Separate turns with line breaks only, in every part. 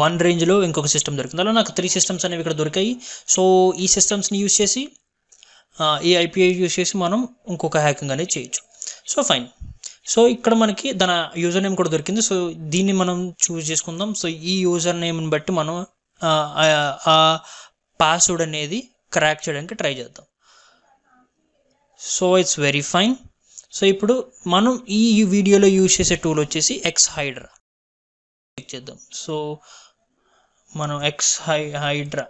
One రేంజ్లో ఇంకొక system దొరికింది. అలా నాకు 3 సిస్టమ్స్ అనేవి ఇక్కడ దొరికాయి. సో ఈ సిస్టమ్స్ని యూజ్ చేసి ఈ ఐపీఐ యూజ్ చేసి మనం ఇంకొక హ్యాకింగ్ అనేది చేయొచ్చు. So fine. సో ఇక్కడ మనకి దాని యూజర్ నేమ్ కూడా దొరికింది. సో దీన్ని మనం చూస్ చేసుకుందాం. సో ఈ యూజర్ నేమ్ని బట్టి మనం ఆ పాస్వర్డ్ అనేది క్రాక్ చేయడానికి ట్రై చేద్దాం. So it's very fine. So ఇప్పుడు మనం ఈ వీడియోలో యూజ్ చేసే టూల్ వచ్చేసి ఎక్స్ హైడ్రా చెక్ చేద్దాం. సో మనం ఎక్స్ హైడ్రా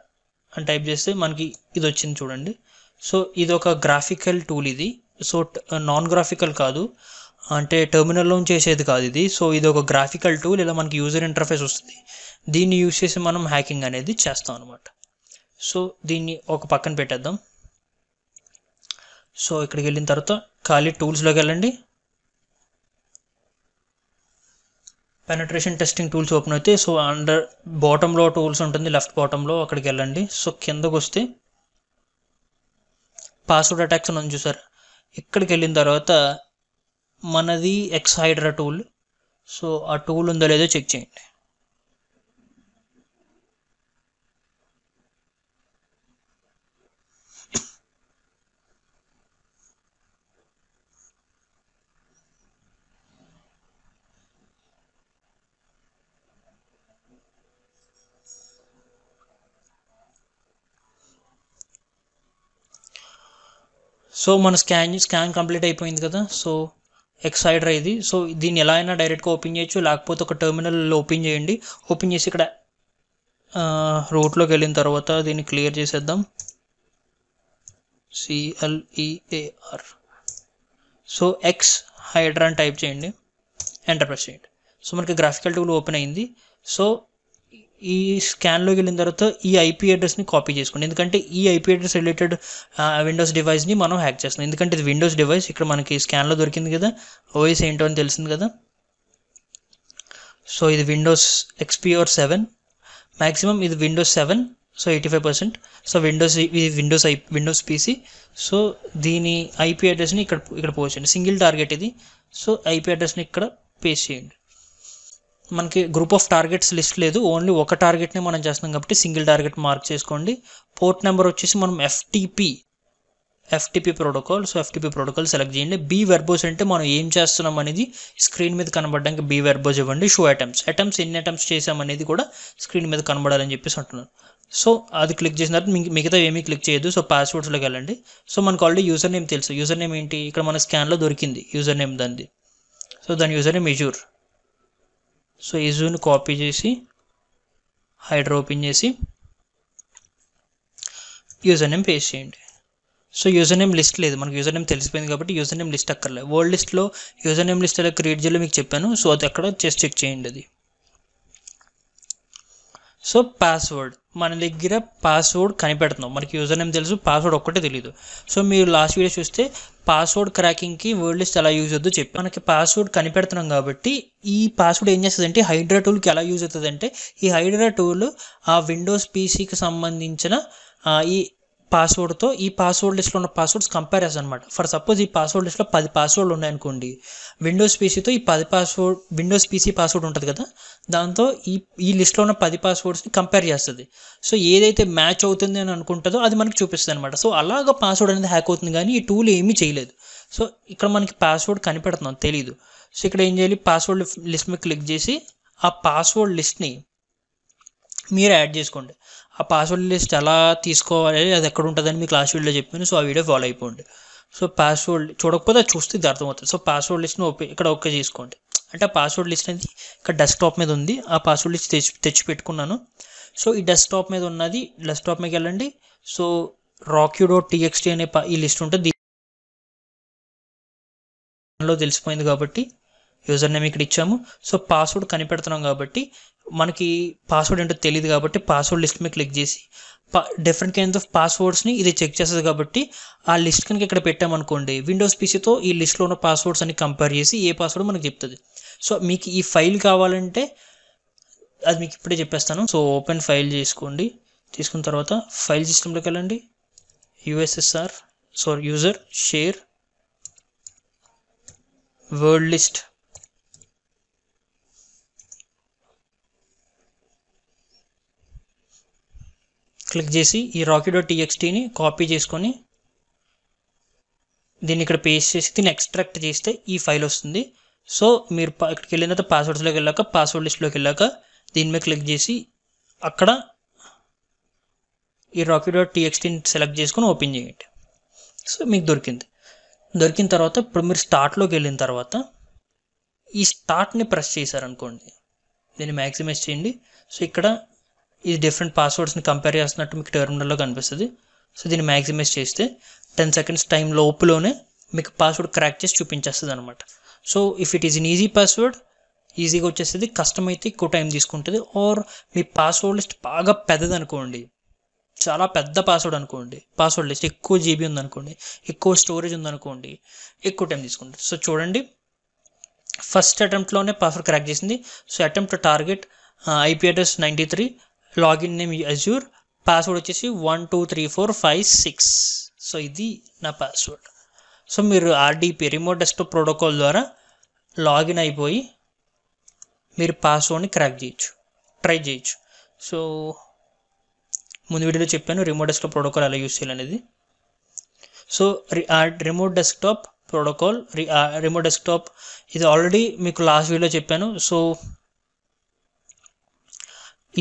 అని టైప్ చేస్తే మనకి ఇది వచ్చింది చూడండి. సో ఇది ఒక గ్రాఫికల్ టూల్ ఇది. సో నాన్ గ్రాఫికల్ కాదు, అంటే టెర్మినల్లో చేసేది కాదు ఇది. సో ఇది ఒక గ్రాఫికల్ టూల్. ఇలా మనకి యూజర్ ఇంటర్ఫేస్ వస్తుంది. దీన్ని యూజ్ చేసి మనం హ్యాకింగ్ అనేది చేస్తాం అనమాట. సో దీన్ని ఒక పక్కన పెట్టేద్దాం. సో ఇక్కడికి వెళ్ళిన తర్వాత ఖాళీ టూల్స్లోకి వెళ్ళండి. పెనట్రేషన్ టెస్టింగ్ టూల్స్ ఓపెన్ అయితే సో అండర్ బాటంలో టూల్స్ ఉంటుంది, లెఫ్ట్ బాటంలో అక్కడికి వెళ్ళండి. సో కిందకు వస్తే పాస్వర్డ్ అటాక్స్ అని చూసారు. ఇక్కడికి వెళ్ళిన తర్వాత మనది ఎక్స్ హైడ్రా టూల్. సో ఆ టూల్ ఉందో లేదో చెక్ చేయండి. సో మన స్కాన్ కంప్లీట్ అయిపోయింది కదా. సో ఎక్స్ హైడ్రా ఇది. సో దీన్ని ఎలా అయినా డైరెక్ట్గా ఓపెన్ చేయొచ్చు, లేకపోతే ఒక టెర్మినల్లో ఓపెన్ చేయండి. ఓపెన్ చేసి ఇక్కడ రూట్లోకి వెళ్ళిన తర్వాత దీన్ని క్లియర్ చేసేద్దాం. CLEAR. సో ఎక్స్ హైడ్రా అని టైప్ చేయండి, ఎంటర్ ప్రెస్ చేయండి. సో మనకి గ్రాఫికల్ టూల్ ఓపెన్ అయింది. సో ఈ స్కాన్లోకి వెళ్ళిన తర్వాత ఈ ఐపీ అడ్రస్ని కాపీ చేసుకోండి, ఎందుకంటే ఈ ఐపీ అడ్రస్ రిలేటెడ్ విండోస్ డివైస్ని మనం హ్యాక్ చేస్తున్నాం. ఎందుకంటే ఇది విండోస్ డివైస్. ఇక్కడ మనకి స్కాన్లో దొరికింది కదా, ఓఎస్ ఏంటో అని తెలిసింది కదా. సో ఇది విండోస్ XP or 7, మ్యాక్సిమం ఇది Windows 7. So 85%. So Windows PC. So దీని ఐపీ అడ్రస్ని ఇక్కడ పోస్ట్ చేయండి. సింగిల్ టార్గెట్ ఇది. సో ఐపీ అడ్రస్ని ఇక్కడ పేస్ట్ చేయండి. మనకి గ్రూప్ ఆఫ్ టార్గెట్స్ లిస్ట్ లేదు, ఓన్లీ ఒక టార్గెట్ని మనం చేస్తున్నాం కాబట్టి సింగిల్ టార్గెట్ మార్క్ చేసుకోండి. పోర్ట్ నెంబర్ వచ్చేసి మనం FTP protocol. So FTP protocol select చేయండి. బీ వెర్బోస్ అంటే మనం ఏం చేస్తున్నాం అనేది స్క్రీన్ మీద కనబడడానికి బీ వెర్బోస్ ఇవ్వండి. షో అటెంప్ట్స్ ఎన్ని అటెంప్ట్స్ చేసామనేది కూడా స్క్రీన్ మీద కనబడాలని చెప్పేసి అంటున్నాను. సో అది క్లిక్ చేసిన తర్వాత మిగతా ఏమీ క్లిక్ చేయొద్దు. సో పాస్వర్డ్స్లోకి వెళ్ళండి. సో మనకు ఆల్రెడీ యూజర్ నేమ్ తెలుసు. యూజర్ నేమ్ ఏంటి, ఇక్కడ మన స్కాన్లో దొరికింది యూజర్ నేమ్ దాన్ని. సో దాని యూజర్ నేమ్ ఇజూర్. సో ఇజూర్ని కాపీ చేసి హైడ్రా ఓపెన్ చేసి యూజర్ నేమ్ పేస్ట్ చేయండి. సో యూజర్ నేమ్ లిస్ట్ లేదు, మనకు యూజర్ నేమ్ తెలిసిపోయింది కాబట్టి యూజర్ నేమ్ లిస్ట్ అక్కర్లేదు. వర్డ్ లిస్ట్లో యూజర్ నేమ్ లిస్ట్ ఎలా క్రియేట్ చేయాలో మీకు చెప్పాను. సో అది అక్కడ చెక్ చేయండి అది. సో పాస్వర్డ్, మన దగ్గర పాస్వర్డ్ కనిపెడుతున్నాం, మనకి యూజర్ నేమ్ తెలుసు, పాస్వర్డ్ ఒక్కటే తెలియదు. సో మీరు లాస్ట్ వీడియో చూస్తే పాస్వర్డ్ క్రాకింగ్కి వర్డ్ లిస్ట్ ఎలా యూజ్ అవుతుందో చెప్పి మనకి పాస్వర్డ్ కనిపెడుతున్నాం కాబట్టి ఈ పాస్వర్డ్ ఏం చేస్తుందంటే హైడ్రా టూల్కి ఎలా యూజ్ అవుతుంది అంటే ఈ హైడ్రా టూల్ ఆ విండోస్ పీసీకి సంబంధించిన ఈ పాస్వర్డ్తో ఈ పాస్వర్డ్ లిస్ట్లో ఉన్న పాస్వర్డ్స్ కంపేర్ చేస్తాను అనమాట. ఫర్ సపోజ్ ఈ పాస్వర్డ్ లిస్ట్లో 10 పాస్వర్డ్లు ఉన్నాయనుకోండి, విండోస్ పీసీతో ఈ 10 పాస్వర్డ్ విండోస్ పీసీ పాస్వర్డ్ ఉంటుంది కదా, దాంతో ఈ లిస్ట్లో ఉన్న 10 పాస్వర్డ్స్ని కంపేర్ చేస్తుంది. సో ఏదైతే మ్యాచ్ అవుతుంది అని అనుకుంటుందో అది మనకి చూపిస్తుంది అనమాట. సో అలాగ పాస్వర్డ్ అనేది హ్యాక్ అవుతుంది, కానీ ఈ టూల్ ఏమీ చేయలేదు. సో ఇక్కడ మనకి పాస్వర్డ్ కనిపెడుతున్నాం, తెలీదు. సో ఇక్కడ ఏం చేయాలి, పాస్వర్డ్ లిస్ట్ మీద క్లిక్ చేసి ఆ పాస్వర్డ్ లిస్ట్ని మీరు యాడ్ చేసుకోండి. ఆ పాస్వర్డ్ లిస్ట్ ఎలా తీసుకోవాలి, అది ఎక్కడ ఉంటుందని మీకు లాస్ట్ వీడియోలో చెప్పాను. సో ఆ వీడియో ఫాలో అయిపోండి. సో పాస్వర్డ్ చూడకపోతే అది చూస్తే ఇది అర్థమవుతుంది. సో పాస్వర్డ్ లిస్ట్ని ఇక్కడ ఓకే చేసుకోండి. అంటే ఆ పాస్వర్డ్ లిస్ట్ అనేది ఇక్కడ డెస్క్టాప్ మీద ఉంది. ఆ పాస్వర్డ్ లిస్ట్ తెచ్చి పెట్టుకున్నాను. సో ఈ డెస్క్టాప్ మీద ఉన్నది, డెస్క్టాప్ మీదకి వెళ్ళండి. సో rocky.txt అనే ఈ లిస్ట్ ఉంటుంది. దానిలో తెలిసిపోయింది కాబట్టి యూజర్ నేమ్ ఇక్కడ ఇచ్చాము. సో పాస్వర్డ్ కనిపెడుతున్నాం కాబట్టి మనకి పాస్వర్డ్ ఏంటో తెలియదు కాబట్టి పాస్వర్డ్ లిస్ట్ మీద క్లిక్ చేసి డిఫరెంట్ కైండ్స్ ఆఫ్ పాస్వర్డ్స్ని ఇది చెక్ చేస్తుంది కాబట్టి ఆ లిస్ట్ కనుక ఇక్కడ పెట్టామనుకోండి, విండోస్ పీసీతో ఈ లిస్ట్లో ఉన్న పాస్వర్డ్స్ అన్ని కంపేర్ చేసి ఏ పాస్వర్డ్ మనకు చెప్తుంది. సో మీకు ఈ ఫైల్ కావాలంటే అది మీకు ఇప్పుడే చెప్పేస్తాను. సో ఓపెన్ ఫైల్ చేసుకోండి. తీసుకున్న తర్వాత ఫైల్ సిస్టంలోకి వెళ్ళండి. User share word list. Click చేసి ఈ rocky.txtని కాపీ చేసుకొని దీన్ని ఇక్కడ పేస్ట్ చేసి దీన్ని ఎక్స్ట్రాక్ట్ చేస్తే ఈ ఫైల్ వస్తుంది. సో మీరు ఇక్కడికి వెళ్ళిన తర్వాత పాస్వర్డ్స్లోకి వెళ్ళాక పాస్వర్డ్ లిస్ట్లోకి వెళ్ళాక దీని మీద క్లిక్ చేసి అక్కడ ఈ rocky.txtని సెలెక్ట్ చేసుకొని ఓపెన్ చేయండి. సో మీకు దొరికిన తర్వాత ఇప్పుడు మీరు స్టార్ట్లోకి వెళ్ళిన తర్వాత ఈ స్టార్ట్ని ప్రెస్ చేశారనుకోండి, దీన్ని మ్యాక్సిమైజ్ చేయండి. సో ఇక్కడ ఈ డిఫరెంట్ పాస్వర్డ్స్ని కంపేర్ చేస్తున్నట్టు మీకు టెర్మినల్లో కనిపిస్తుంది. సో దీన్ని మ్యాక్సిమైజ్ చేస్తే 10 seconds టైం లోపులోనే మీకు పాస్వర్డ్ క్రాక్ చేసి చూపించేస్తుంది అనమాట. So if it is in easy password ఈజీగా వచ్చేస్తుంది, కష్టం అయితే ఎక్కువ టైం తీసుకుంటుంది. ఆర్ మీ పాస్వర్డ్ లిస్ట్ బాగా పెద్దది అనుకోండి, చాలా పెద్ద పాస్వర్డ్ అనుకోండి, పాస్వర్డ్ లిస్ట్ ఎక్కువ జీబీ ఉందనుకోండి, ఎక్కువ స్టోరేజ్ ఉందనుకోండి, ఎక్కువ టైం తీసుకుంటుంది. సో చూడండి, ఫస్ట్ అటెంప్ట్లోనే పాస్వర్డ్ క్రాక్ చేసింది. So attempt target IP address 93, login name Azure, password వచ్చేసి 123456. సో ఇది నా పాస్వర్డ్. సో మీరు RDP రిమోట్ డెస్క్టాప్ ప్రోటోకాల్ ద్వారా లాగిన్ అయిపోయి మీరు పాస్వర్డ్ని క్రాక్ చేయొచ్చు, ట్రై చేయొచ్చు. సో ముందు వీడియోలో చెప్పాను రిమోట్ డెస్క్టాప్ ప్రోటోకాల్ ఎలా యూజ్ చేయాలనేది. So remote desktop protocol, remote desktop ఇది ఆల్రెడీ మీకు లాస్ట్ వీడియోలో చెప్పాను. సో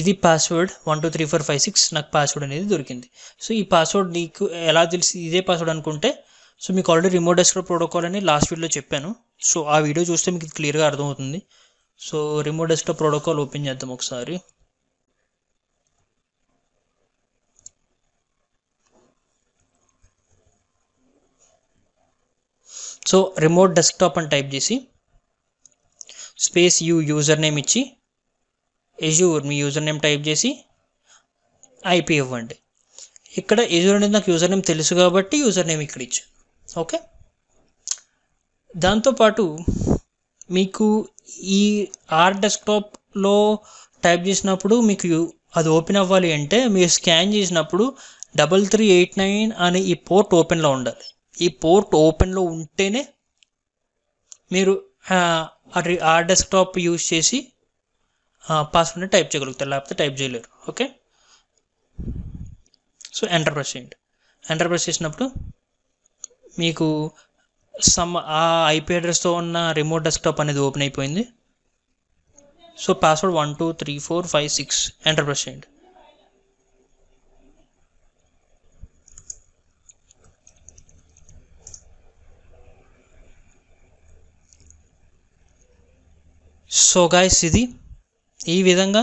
ఇది పాస్వర్డ్ 123456, నాకు పాస్వర్డ్ అనేది దొరికింది. సో ఈ పాస్వర్డ్ నీకు ఎలా తెలిసి ఇదే పాస్వర్డ్ అనుకుంటే, సో మీకు ఆల్రెడీ రిమోట్ డెస్క్టాప్ ప్రోటోకాల్ అని లాస్ట్ వీడియోలో చెప్పాను. సో ఆ వీడియో చూస్తే మీకు క్లియర్గా అర్థమవుతుంది. So remote desktop protocol open చేద్దాం ఒకసారి. సో రిమోట్ డెస్క్టాప్ అని టైప్ చేసి స్పేస్ యూజర్ నేమ్ ఇచ్చి అజ్యూర్ మీ యూజర్ నేమ్ టైప్ చేసి IP ఇవ్వండి. ఇక్కడ అజ్యూర్ అనేది నాకు యూజర్ నేమ్ తెలుసు కాబట్టి యూజర్ నేమ్ ఇక్కడ ఇచ్చాను. ఓకే, దాంతోపాటు మీకు ఈ డెస్క్టాప్లో టైప్ చేసినప్పుడు మీకు అది ఓపెన్ అవ్వాలి అంటే మీరు స్కాన్ చేసినప్పుడు 3389 అనే ఈ పోర్ట్ ఓపెన్లో ఉండాలి. ఈ పోర్ట్ ఓపెన్లో ఉంటేనే మీరు డెస్క్టాప్ యూజ్ చేసి పాస్వర్డ్ని టైప్ చేయగలుగుతారు, లేకపోతే టైప్ చేయలేరు. ఓకే, సో ఎంటర్ ప్రెస్ చేయండి. ఎంటర్ ప్రెస్ చేసినప్పుడు మీకు ఆ IP అడ్రస్తో ఉన్న రిమోట్ డెస్క్టాప్ అనేది ఓపెన్ అయిపోయింది. సో పాస్వర్డ్ 123456 ఎంటర్ ప్రెస్ చేయండి. సో గైస్ ఈ విధంగా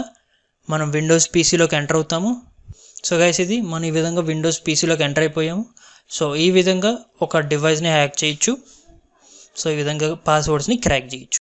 మనం విండోస్ PCలోకి ఎంటర్ అవుతాము. సో గైస్ మనం ఈ విధంగా విండోస్ PCలోకి ఎంటర్ అయిపోయాము. సో ఈ విధంగా ఒక డివైస్ని హ్యాక్ చేయొచ్చు. సో ఈ విధంగా పాస్వర్డ్స్ని క్రాక్ చేయొచ్చు.